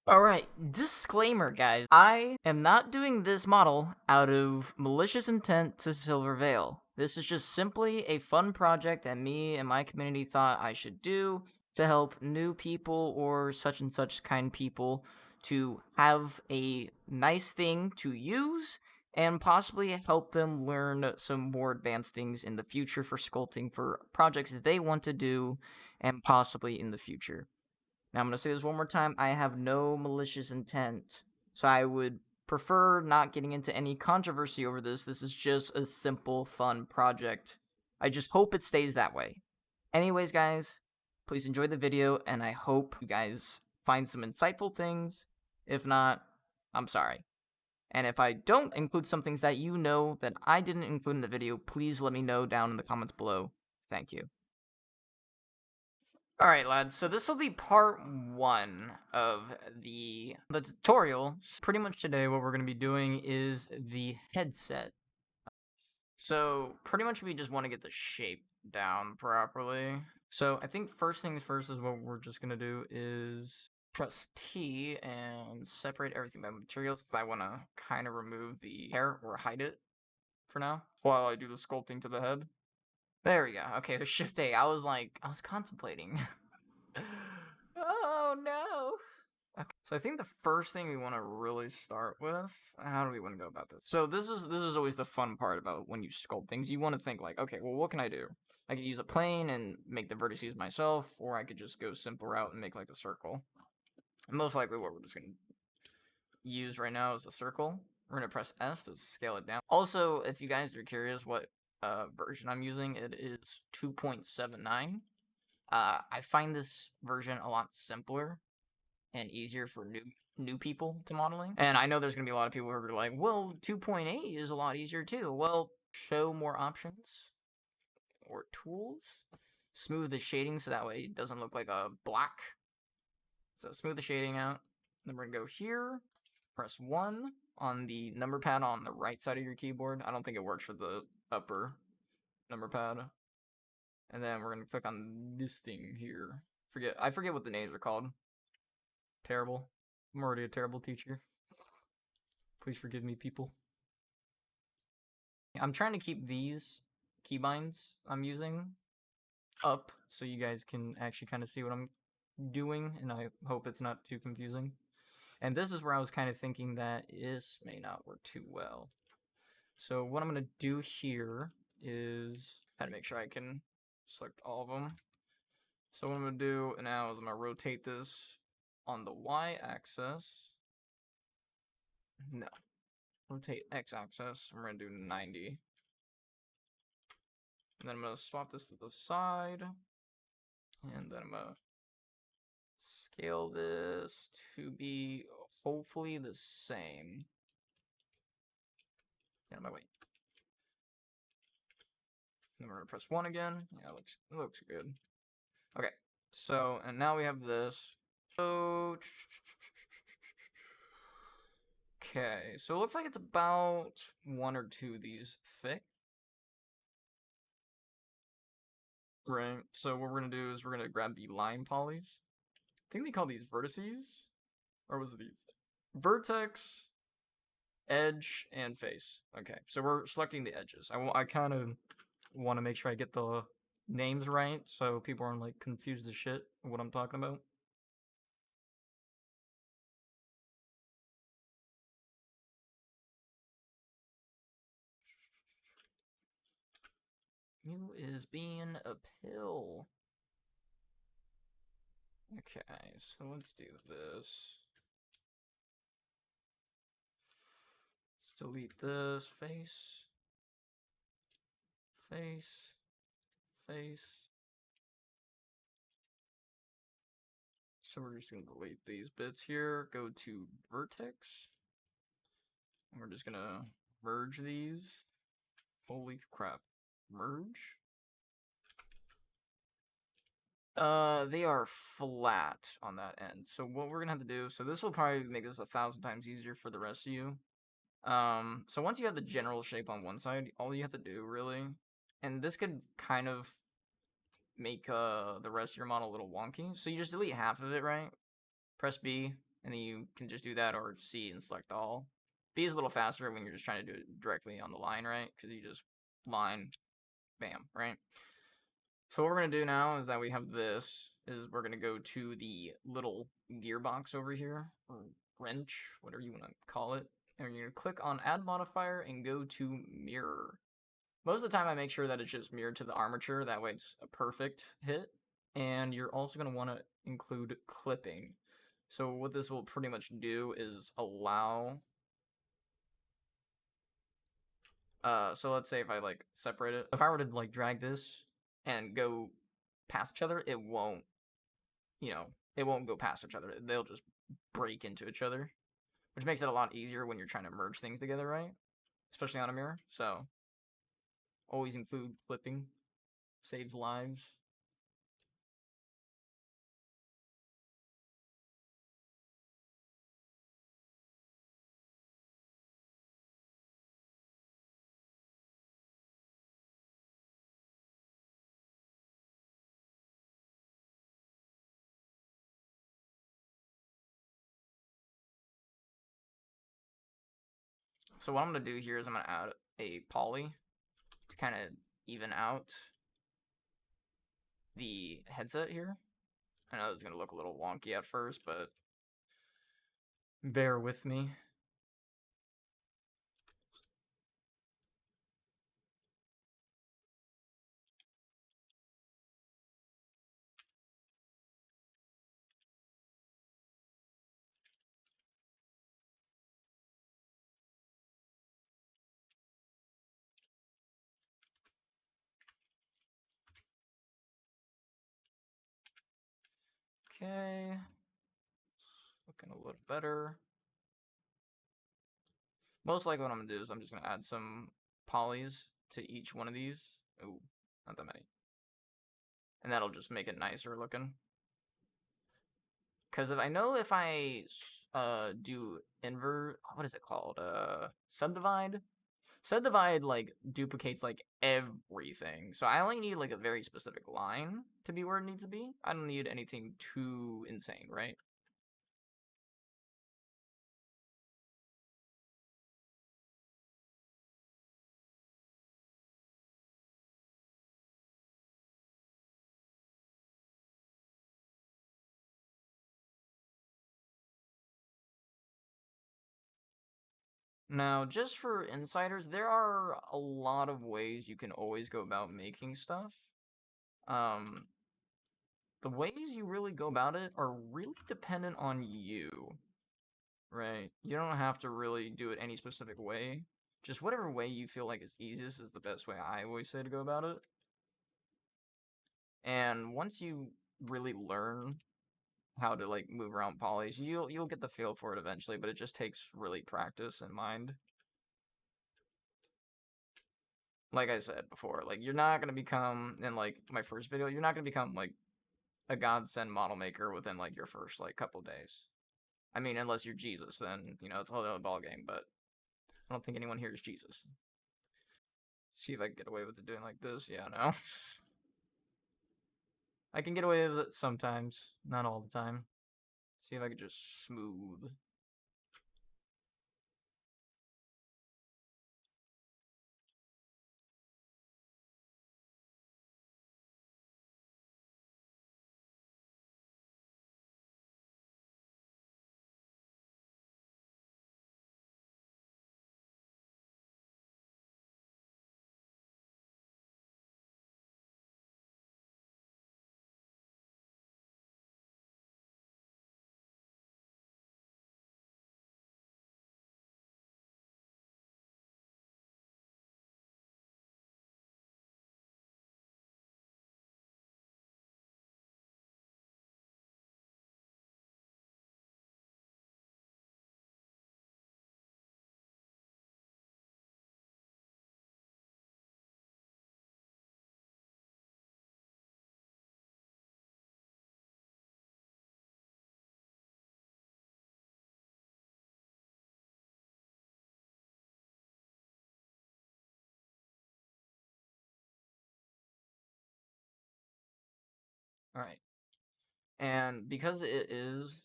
Alright, disclaimer guys, I am not doing this model out of malicious intent to SilverVale. This is just simply a fun project that me and my community thought I should do to help new people or such and such kind people to have a nice thing to use and possibly help them learn some more advanced things in the future for sculpting for projects that they want to do and possibly in the future. Now, I'm going to say this one more time. I have no malicious intent. So I would prefer not getting into any controversy over this. This is just a simple, fun project. I just hope it stays that way. Anyways, guys, please enjoy the video, and I hope you guys find some insightful things. If not, I'm sorry. And if I don't include some things that you know that I didn't include in the video, please let me know down in the comments below. Thank you. Alright lads, so this will be part 1 of the tutorial. Pretty much today what we're going to be doing is the headset. So pretty much we just want to get the shape down properly. So I think first things first is what we're just going to do is press T and separate everything by materials, because I want to kind of remove the hair or hide it for now while I do the sculpting to the head. There we go. Okay, Shift A. I was contemplating. Oh no. Okay. So I think the first thing we want to really start with, how do we want to go about this? So this is always the fun part about when you sculpt things. You want to think like, okay, well, what can I do? I could use a plane and make the vertices myself, or I could just go simple route and make like a circle. And most likely what we're just going to use right now is a circle. We're going to press S to scale it down. Also, if you guys are curious what version I'm using, it is 2.79. I find this version a lot simpler and easier for new people to modeling. And I know there's gonna be a lot of people who are like, well, 2.8 is a lot easier too. Well, show more options or tools. Smooth the shading so that way it doesn't look like a black. So smooth the shading out. Then we're gonna go here, press 1 on the number pad on the right side of your keyboard. I don't think it works for the upper number pad. And then we're gonna click on this thing here. I forget what the names are called. Terrible. I'm already a terrible teacher. Please forgive me, people. I'm trying to keep these keybinds I'm using up so you guys can actually kind of see what I'm doing, and I hope it's not too confusing. And this is where I was kind of thinking that this may not work too well. So what I'm going to do here is kind of make sure I can select all of them. So what I'm going to do now is I'm going to rotate this on the y-axis. No. Rotate x-axis. I'm going to do 90. And then I'm going to swap this to the side. And then I'm going to scale this to be hopefully the same. Get out of my way. Then we're going to press 1 again. Yeah, it looks good. Okay. So, and now we have this. So, okay. So it looks like it's about 1 or 2 of these thick. Right. So what we're going to do is we're going to grab the line polys. I think they call these vertices. Or was it these? Vertex, edge, and face. Okay, so we're selecting the edges. I kind of want to make sure I get the names right so people aren't like confused as shit of what I'm talking about. You is being a pill. Okay, so let's do this. Let's delete this. Face. Face. Face. So we're just going to delete these bits here. Go to vertex. And we're just going to merge these. Holy crap. Merge? They are flat on that end. So what we're gonna have to do, so this will probably make this 1,000 times easier for the rest of you. So once you have the general shape on one side, all you have to do really, and this could kind of make the rest of your model a little wonky. So you just delete half of it, right? Press B, and then you can just do that, or C and select all. B is a little faster when you're just trying to do it directly on the line, right? Because you just line, bam, right? So what we're going to do now is that we have this, is we're going to go to the little gearbox over here, or wrench, whatever you want to call it, and you're going to click on add modifier and go to mirror. Most of the time I make sure that it's just mirrored to the armature, that way it's a perfect hit. And you're also going to want to include clipping. So what this will pretty much do is allow, so let's say if I like separate it, if I were to like drag this and go past each other, it won't, it won't go past each other. They'll just break into each other, which makes it a lot easier when you're trying to merge things together, right? Especially on a mirror. So always include clipping, saves lives. So what I'm going to do here is I'm going to add a poly to kind of even out the headset here. I know this is going to look a little wonky at first, but bear with me. Okay. Looking a little better. Most likely what I'm going to do is I'm just going to add some polys to each one of these. Ooh, not that many. And that'll just make it nicer looking. Because I know if I do invert, what is it called? Subdivide? Subdivide, like, duplicates, like, everything. So I only need, like, a very specific line to be where it needs to be. I don't need anything too insane, right? Now, just for insiders, there are a lot of ways you can always go about making stuff. The ways you really go about it are really dependent on you, right? You don't have to really do it any specific way. Just whatever way you feel like is easiest is the best way I always say to go about it. And once you really learn how to like move around polys, you'll get the feel for it eventually, but it just takes really practice and mind. Like I said before, like you're not gonna become, in like my first video, you're not gonna become like a godsend model maker within like your first like couple days. I mean, unless you're Jesus, then it's a whole other ball game. But I don't think anyone here is Jesus. See if I can get away with it doing like this. Yeah, no. I can get away with it sometimes, not all the time. See if I could just smooth. All right. And because it is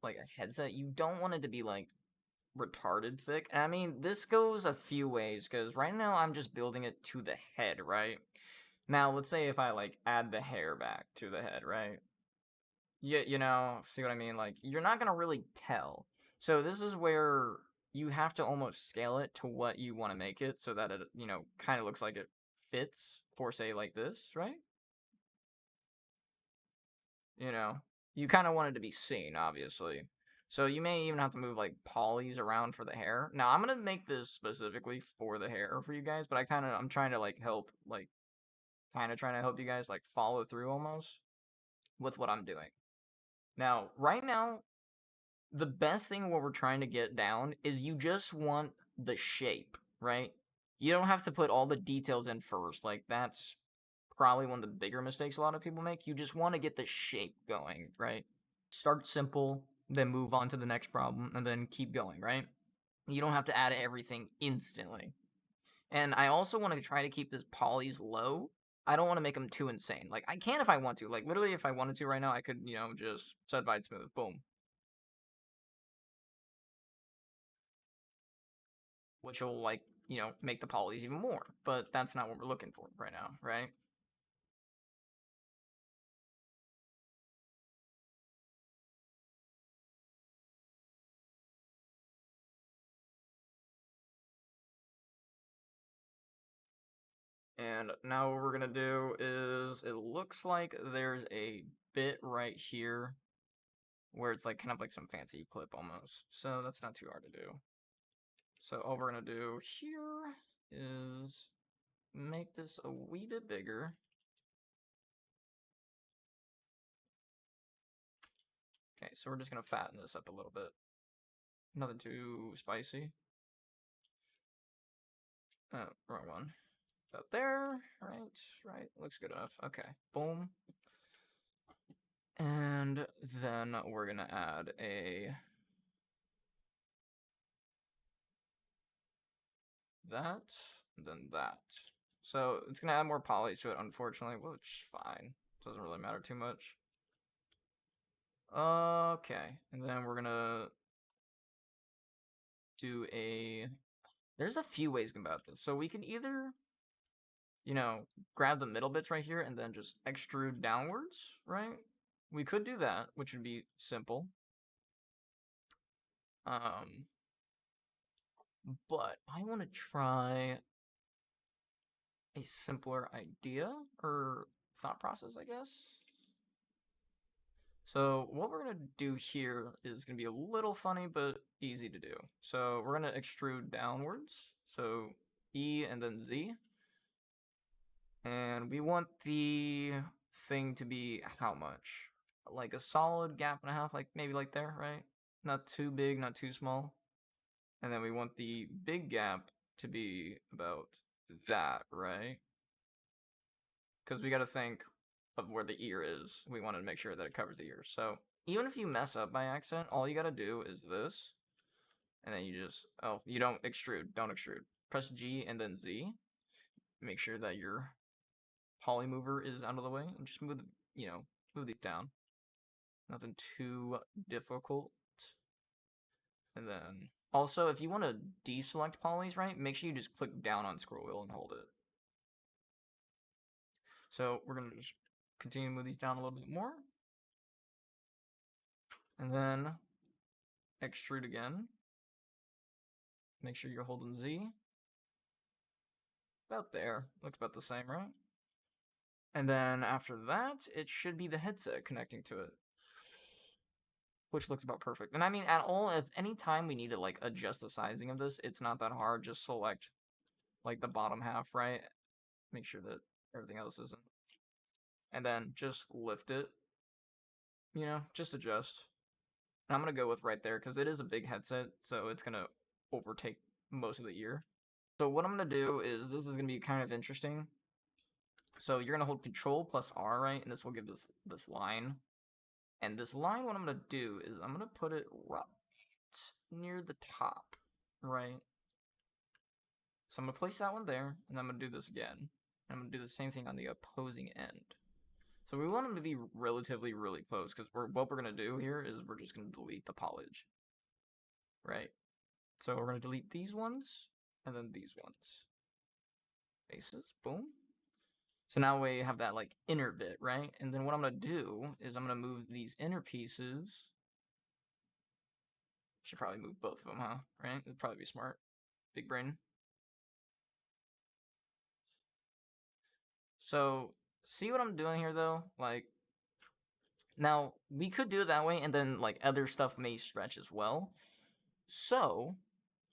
like a headset, you don't want it to be like retarded thick. And I mean, this goes a few ways because right now I'm just building it to the head, right? Now, let's say if I like add the hair back to the head, right? You know, see what I mean? Like, you're not gonna really tell. So this is where you have to almost scale it to what you want to make it so that it, you know, kind of looks like it fits for, say, like this, right? You know, you kind of want it to be seen, obviously. So you may even have to move like polys around for the hair. Now I'm gonna make this specifically for the hair for you guys, but I'm trying to like help, like kind of trying to help you guys like follow through almost with what I'm doing. Now, right now, the best thing what we're trying to get down is you just want the shape, right? You don't have to put all the details in first. Like that's probably one of the bigger mistakes a lot of people make. You just want to get the shape going, right? Start simple, then move on to the next problem, and then keep going, right? You don't have to add everything instantly. And I also want to try to keep this polys low. I don't want to make them too insane. Like, I can if I want to. Like, literally, if I wanted to right now, I could, you know, just set by smooth. Boom. Which will, like, you know, make the polys even more. But that's not what we're looking for right now, right? And now what we're gonna do is, it looks like there's a bit right here where it's like kind of like some fancy clip almost. So that's not too hard to do. So all we're gonna do here is make this a wee bit bigger. Okay, so we're just gonna fatten this up a little bit. Nothing too spicy. Oh, wrong one. About there, right, looks good enough. Okay, boom. And then we're gonna add that, and then that. So it's gonna add more poly to it, unfortunately, which is fine. Doesn't really matter too much. Okay, and then we're gonna do a... There's a few ways about this. So we can either, you know, grab the middle bits right here and then just extrude downwards, right? We could do that, which would be simple. But I want to try a simpler idea or thought process, I guess. So what we're going to do here is going to be a little funny, but easy to do. So we're going to extrude downwards. So E and then Z. And we want the thing to be how much? Like a solid gap and a half, like maybe like there, right? Not too big, not too small. And then we want the big gap to be about that, right? Because we got to think of where the ear is. We want to make sure that it covers the ear. So even if you mess up by accident, all you got to do is this. And then you just, oh, you don't extrude. Don't extrude. Press G and then Z. Make sure that your poly mover is out of the way. And just move, you know, move these down. Nothing too difficult. And then also, if you want to deselect polys, right, make sure you just click down on scroll wheel and hold it. So we're going to just continue to move these down a little bit more. And then extrude again. Make sure you're holding Z. About there. Looks about the same, right? And then after that, it should be the headset connecting to it, which looks about perfect. And I mean, at any time we need to like adjust the sizing of this, it's not that hard. Just select like the bottom half, right? Make sure that everything else isn't. And then just lift it. You know, just adjust. And I'm gonna go with right there because it is a big headset, so it's gonna overtake most of the ear. So what I'm gonna do is, this is gonna be kind of interesting. So you're gonna hold Control plus R, right? And this will give this line. And this line, what I'm gonna do is I'm gonna put it right near the top, right? So I'm gonna place that one there, and I'm gonna do this again. I'm gonna do the same thing on the opposing end. So we want them to be relatively really close, because what we're going to do here is we're just going to delete the polage. Right? So we're going to delete these ones, and then these ones. Faces, boom. So now we have that like inner bit, right? And then what I'm going to do is I'm going to move these inner pieces. Should probably move both of them, huh? Right? It'd probably be smart. Big brain. So see what I'm doing here though? Like, now we could do it that way, and then like other stuff may stretch as well. So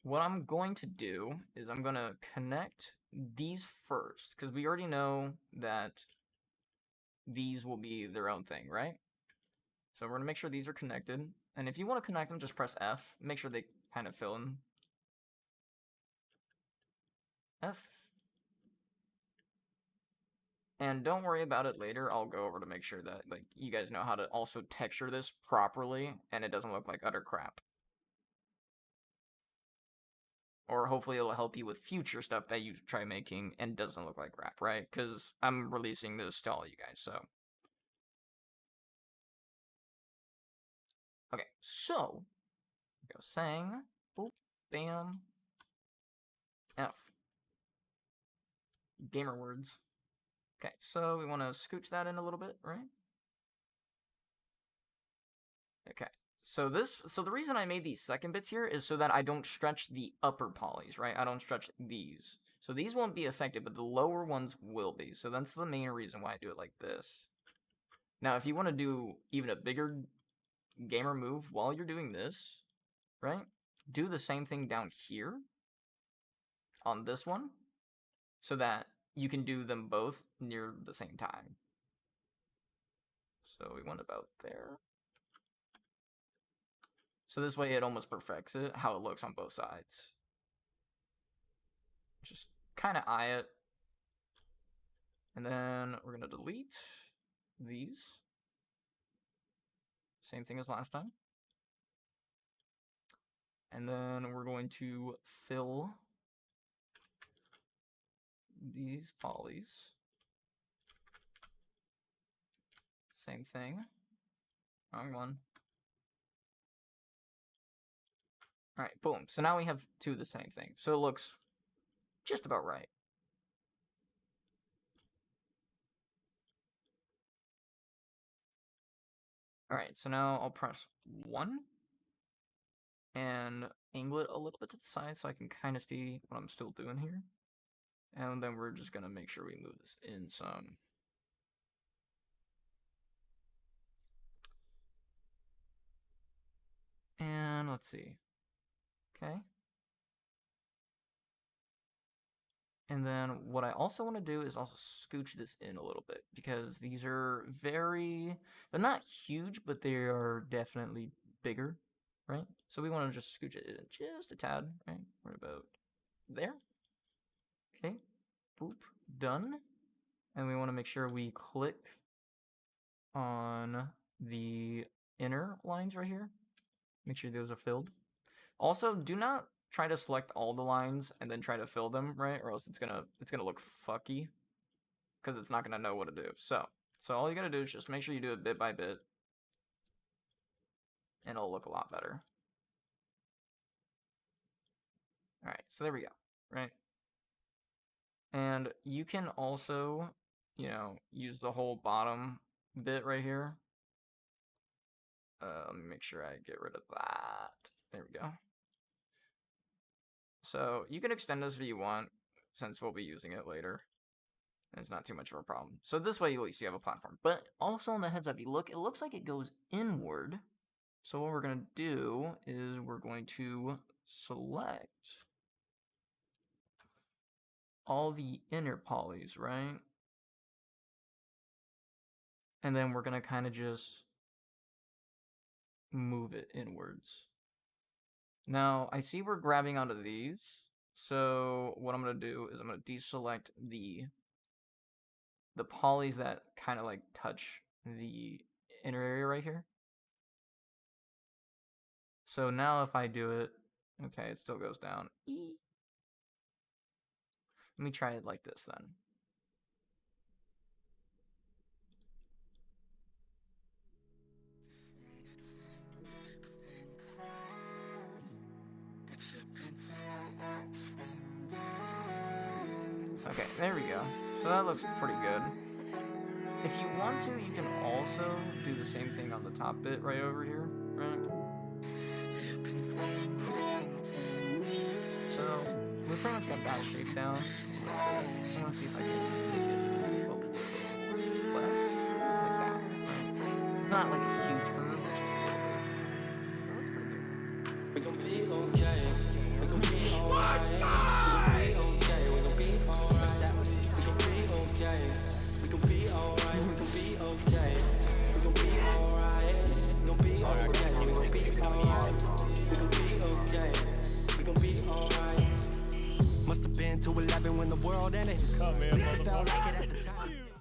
what I'm going to do is I'm going to connect these first, because we already know that these will be their own thing, right? So we're going to make sure these are connected. And if you want to connect them, just press F. Make sure they kind of fill in. F. And don't worry about it later. I'll go over to make sure that like you guys know how to also texture this properly and it doesn't look like utter crap. Or hopefully it'll help you with future stuff that you try making and doesn't look like crap, right? Because I'm releasing this to all you guys, so. Okay, so go sang, boop, bam, F. Gamer words. Okay, so we want to scooch that in a little bit, right? Okay, so the reason I made these second bits here is so that I don't stretch the upper polys, right? I don't stretch these. So these won't be affected, but the lower ones will be. So that's the main reason why I do it like this. Now, if you want to do even a bigger gamer move while you're doing this, right? Do the same thing down here on this one so that you can do them both near the same time. So we went about there. So this way it almost perfects it, how it looks on both sides. Just kind of eye it. And then we're going to delete these. Same thing as last time. And then we're going to fill these polys. Same thing. Wrong one. All right, boom. So now we have two of the same thing. So it looks just about right. All right, so now I'll press 1 and angle it a little bit to the side so I can kind of see what I'm still doing here. And then we're just going to make sure we move this in some. And let's see. Okay. And then what I also want to do is also scooch this in a little bit because these are they're not huge, but they are definitely bigger, right? So we want to just scooch it in just a tad, right? Right about there. Okay. Boop. Done. And we want to make sure we click on the inner lines right here. Make sure those are filled. Also, do not try to select all the lines and then try to fill them, right? Or else it's gonna look fucky because it's not gonna know what to do. So all you gotta do is just make sure you do it bit by bit, and it'll look a lot better. All right, so there we go, right? And you can also, use the whole bottom bit right here. Let me make sure I get rid of that. There we go. So you can extend this if you want, since we'll be using it later. And it's not too much of a problem. So this way, at least you have a platform. But also on the heads up, you look, it looks like it goes inward. So what we're going to do is we're going to select all the inner polys, right? And then we're going to kind of just move it inwards. Now, I see we're grabbing onto these. So what I'm going to do is I'm going to deselect the polys that kind of like touch the inner area right here. So now if I do it, okay, it still goes down. Let me try it like this then. Okay, there we go. So that looks pretty good. If you want to, you can also do the same thing on the top bit right over here, right? So we pretty much got that shape down. I want to see if I can make it a little less like that. Right? It's not like a huge curve, it's just a little. So it looks pretty good. We gon' be okay. We gon' be alright. We gon' be okay. We gon' be alright. We gon' be okay. We gon' be alright. We gon' be okay. We gon' be alright. We gon' be okay. We gon' be alright. We gon' be okay. We gon' be alright. Must have been 211 when the world ended. At least it felt like it.